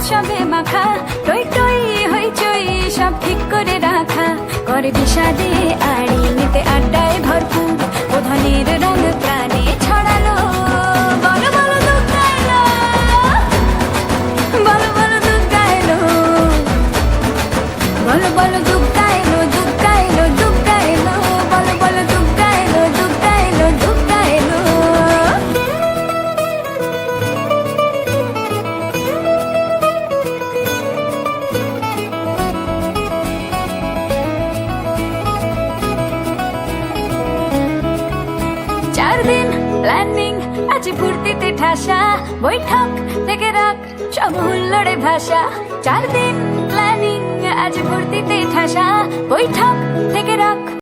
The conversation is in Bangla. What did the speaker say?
উৎসবে মাখা, টই টই হইচই সব ঠিক করে রাখা, করে বিষাদে আড়ি নিতে আড্ডায় ভরপুর, প্রধানের রঙ প্রাণে ছড়ালো। বলো বলো দুর্গা এলো, বলো বলো দুর্গা এলো, বলো বলো দুর্গা এলো, দুর্গা এলো, দুর্গা এলো, বলো বলো দুর্গা এলো, দুর্গা এলো, দুর্গা এলো। 4 দিন প্ল্যানিং আছে ফুর্তিতে ঠাসা, বৈঠক থেকে রাখ সব হুল্লোড়ে ভাষা। 4 দিন প্ল্যানিং আছে ফুর্তিতে ঠাসা, বৈঠক থেকে রাখ